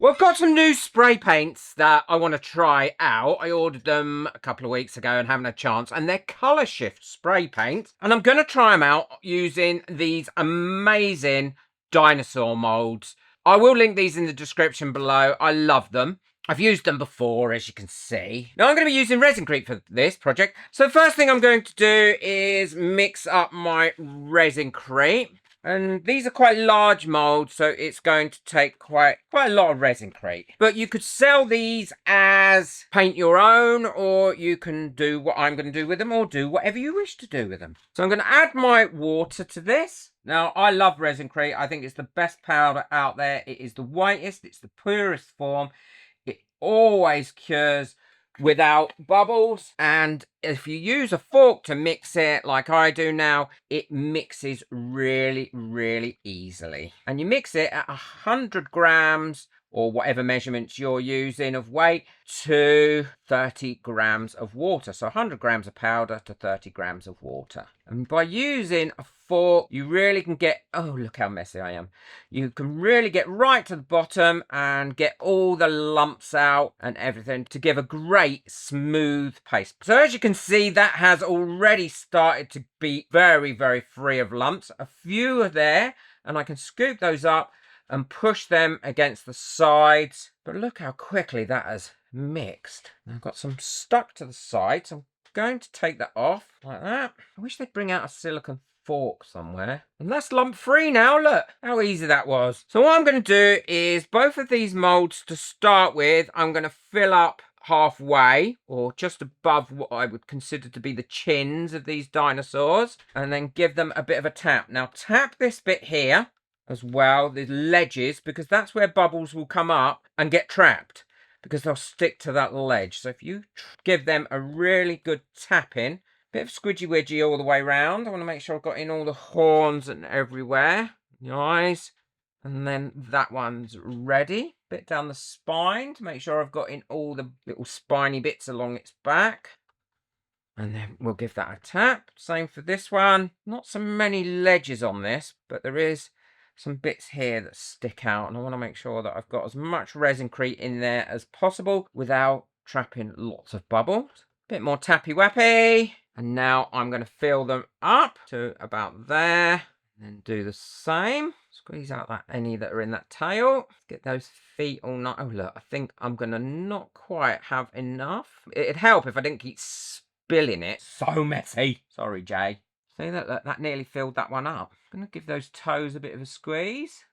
Well, I've got some new spray paints that I want to try out. I ordered them a couple of weeks ago and haven't had a chance. And they're colour shift spray paints. And I'm going to try them out using these amazing dinosaur molds. I will link these in the description below. I love them. I've used them before, as you can see. Now, I'm going to be using ResinCrete for this project. So the first thing I'm going to do is mix up my ResinCrete. And these are quite large molds, so it's going to take quite a lot of ResinCrete. But you could sell these as paint your own, or you can do what I'm going to do with them, or do whatever you wish to do with them. So I'm going to add my water to this. Now, I love ResinCrete. I think it's the best powder out there. It is the whitest. It's the purest form. It always cures without bubbles, and if you use a fork to mix it like I do now, it mixes really easily. And you mix it at 100 grams or whatever measurements you're using of weight to 30 grams of water. So 100 grams of powder to 30 grams of water. And by using a fork, you really can get, oh, look how messy I am. You can really get right to the bottom and get all the lumps out and everything to give a great smooth paste. So as you can see, that has already started to be very free of lumps. A few are there, and I can scoop those up and push them against the sides. But look how quickly that has mixed. I've got some stuck to the side, so I'm going to take that off like that. I wish they'd bring out a silicone fork somewhere. And that's lump free now. Look how easy that was. So what I'm going to do is both of these molds to start with, I'm going to fill up halfway or just above what I would consider to be the chins of these dinosaurs, and then give them a bit of a tap. Now tap this bit here as well, the ledges, because that's where bubbles will come up and get trapped because they'll stick to that ledge. So if you give them a really good tapping, bit of squidgy widgy all the way around. I want to make sure I've got in all the horns and everywhere, the eyes, and then that one's ready. Bit down the spine to make sure I've got in all the little spiny bits along its back. And then we'll give that a tap. Same for this one. Not so many ledges on this, but there is some bits here that stick out, and I want to make sure that I've got as much ResinCrete in there as possible without trapping lots of bubbles. Bit more tappy wappy, and now I'm going to fill them up to about there, and then do the same. Squeeze out any that are in that tail. Get those feet all nice. Oh look, I think I'm going to not quite have enough. It'd help if I didn't keep spilling it. So messy. Sorry, Jay. See that nearly filled that one up. I'm going to give those toes a bit of a squeeze.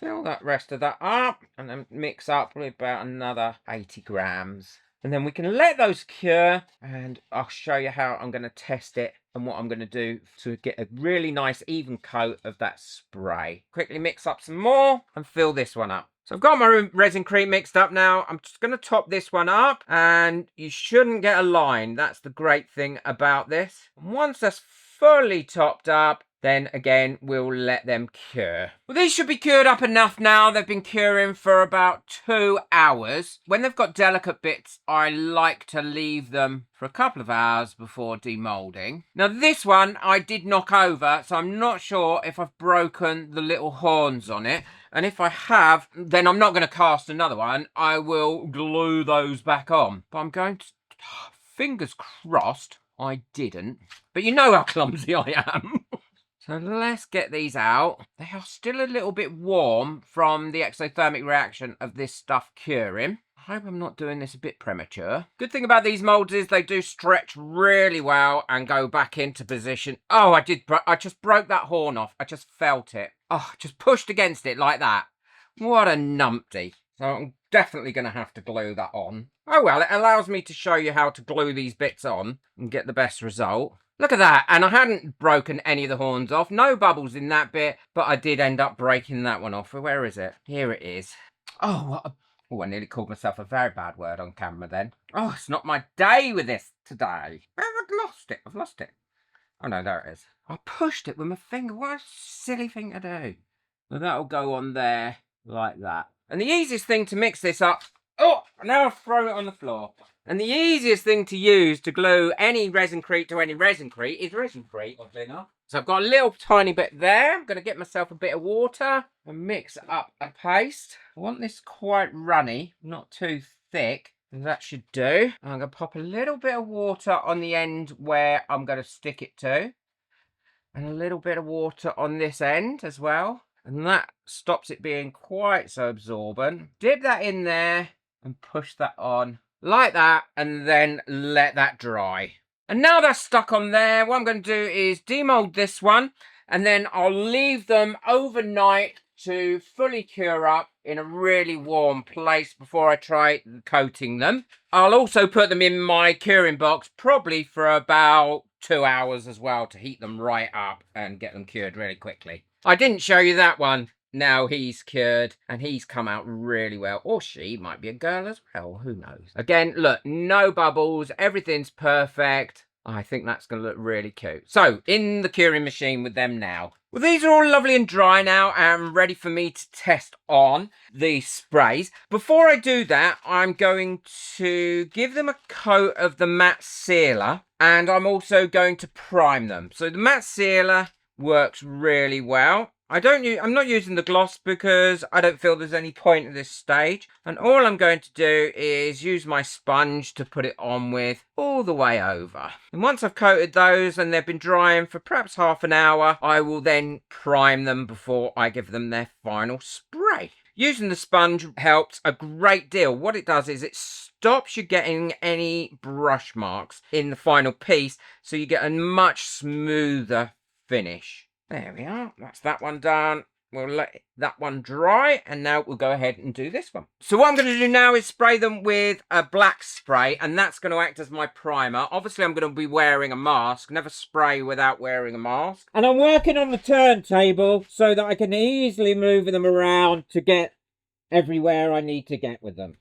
Fill that rest of that up, and then mix up with about another 80 grams. And then we can let those cure, and I'll show you how I'm going to test it and what I'm going to do to get a really nice even coat of that spray. Quickly mix up some more and fill this one up. So I've got my ResinCrete mixed up now. I'm just going to top this one up, and you shouldn't get a line. That's the great thing about this. And once that's fully topped up, then again we'll let them cure. Well, these should be cured up enough now. They've been curing for about 2 hours. When they've got delicate bits, I like to leave them for a couple of hours before demolding. Now this one I did knock over, so I'm not sure if I've broken the little horns on it. And if I have, then I'm not going to cast another one. I will glue those back on. But I'm going to, fingers crossed, I didn't. But you know how clumsy I am. So let's get these out. They are still a little bit warm from the exothermic reaction of this stuff curing. I hope I'm not doing this a bit premature. Good thing about these molds is they do stretch really well and go back into position. Oh, I just broke that horn off. I just felt it. Oh, just pushed against it like that. What a numpty. So I'm definitely going to have to glue that on. Oh well, it allows me to show you how to glue these bits on and get the best result. Look at that, and I hadn't broken any of the horns off. No bubbles in that bit, but I did end up breaking that one off. Where is it? Here it is. Oh, I nearly called myself a very bad word on camera then. Oh, it's not my day with this today. I've lost it. Oh no, there it is. I pushed it with my finger. What a silly thing to do. Well, that'll go on there like that. And the easiest thing to mix this up... Oh, now I've thrown it on the floor. And the easiest thing to use to glue any ResinCrete to any ResinCrete is ResinCrete, oddly enough. So I've got a little tiny bit there. I'm going to get myself a bit of water and mix up a paste. I want this quite runny, not too thick. And that should do. I'm going to pop a little bit of water on the end where I'm going to stick it to. And a little bit of water on this end as well. And that stops it being quite so absorbent. Dip that in there and push that on like that, and then let that dry. And now that's stuck on there, what I'm going to do is demold this one, and then I'll leave them overnight to fully cure up in a really warm place before I try coating them. I'll also put them in my curing box, probably for about 2 hours as well, to heat them right up and get them cured really quickly. I didn't show you that one. Now he's cured and he's come out really well. Or she might be a girl as well, who knows. Again, look, no bubbles, everything's perfect. I think that's going to look really cute. So, in the curing machine with them now. Well, these are all lovely and dry now and ready for me to test on the sprays. Before I do that, I'm going to give them a coat of the matte sealer, and I'm also going to prime them. So the matte sealer works really well. I'm not using the gloss because I don't feel there's any point at this stage. And all I'm going to do is use my sponge to put it on with all the way over. And once I've coated those and they've been drying for perhaps half an hour, I will then prime them before I give them their final spray. Using the sponge helps a great deal. What it does is it stops you getting any brush marks in the final piece, so you get a much smoother finish. There we are. That's that one done. We'll let that one dry, and now we'll go ahead and do this one. So what I'm going to do now is spray them with a black spray, and that's going to act as my primer. Obviously, I'm going to be wearing a mask. Never spray without wearing a mask. And I'm working on the turntable so that I can easily move them around to get everywhere I need to get with them.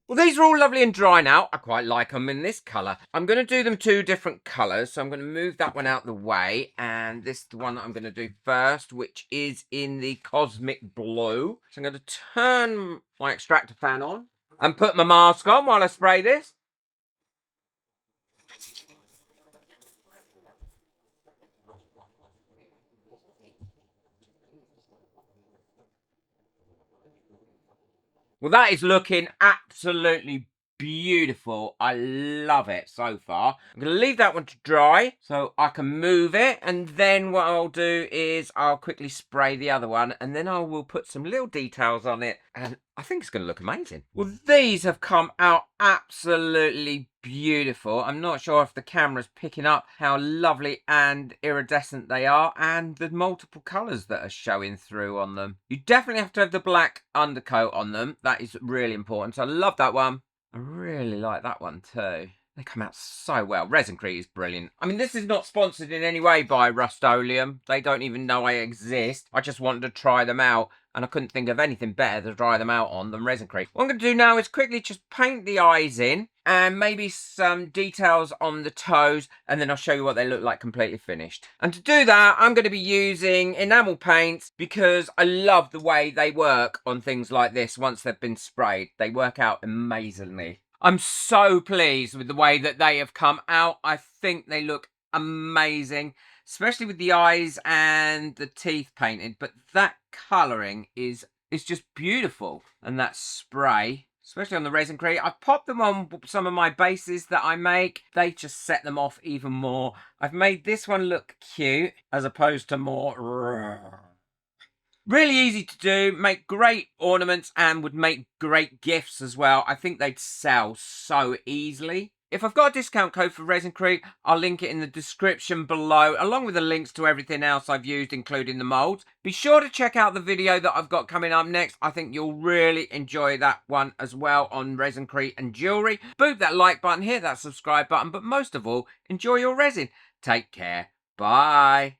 Well, these are all lovely and dry now. I quite like them in this colour. I'm going to do them 2 different colours. So I'm going to move that one out the way. And this is the one that I'm going to do first, which is in the Cosmic Blue. So I'm going to turn my extractor fan on and put my mask on while I spray this. Well, that is looking absolutely beautiful. I love it so far. I'm going to leave that one to dry so I can move it. And then what I'll do is I'll quickly spray the other one. And then I will put some little details on it. And I think it's going to look amazing. Well, these have come out absolutely beautiful. I'm not sure if the camera's picking up how lovely and iridescent they are, and the multiple colours that are showing through on them. You definitely have to have the black undercoat on them. That is really important. So I love that one. I really like that one too. They come out so well. ResinCrete is brilliant. I mean, this is not sponsored in any way by Rust-Oleum. They don't even know I exist. I just wanted to try them out, and I couldn't think of anything better to dry them out on than ResinCrete. What I'm going to do now is quickly just paint the eyes in, and maybe some details on the toes, and then I'll show you what they look like completely finished. And to do that, I'm going to be using enamel paints because I love the way they work on things like this once they've been sprayed. They work out amazingly. I'm so pleased with the way that they have come out. I think they look amazing, especially with the eyes and the teeth painted. But that colouring is just beautiful. And that spray, especially on the ResinCrete, I've popped them on some of my bases that I make. They just set them off even more. I've made this one look cute as opposed to more... Really easy to do, make great ornaments, and would make great gifts as well. I think they'd sell so easily. If I've got a discount code for ResinCrete, I'll link it in the description below, along with the links to everything else I've used, including the molds. Be sure to check out the video that I've got coming up next. I think you'll really enjoy that one as well on ResinCrete and jewellery. Boop that like button, hit that subscribe button, but most of all, enjoy your resin. Take care. Bye.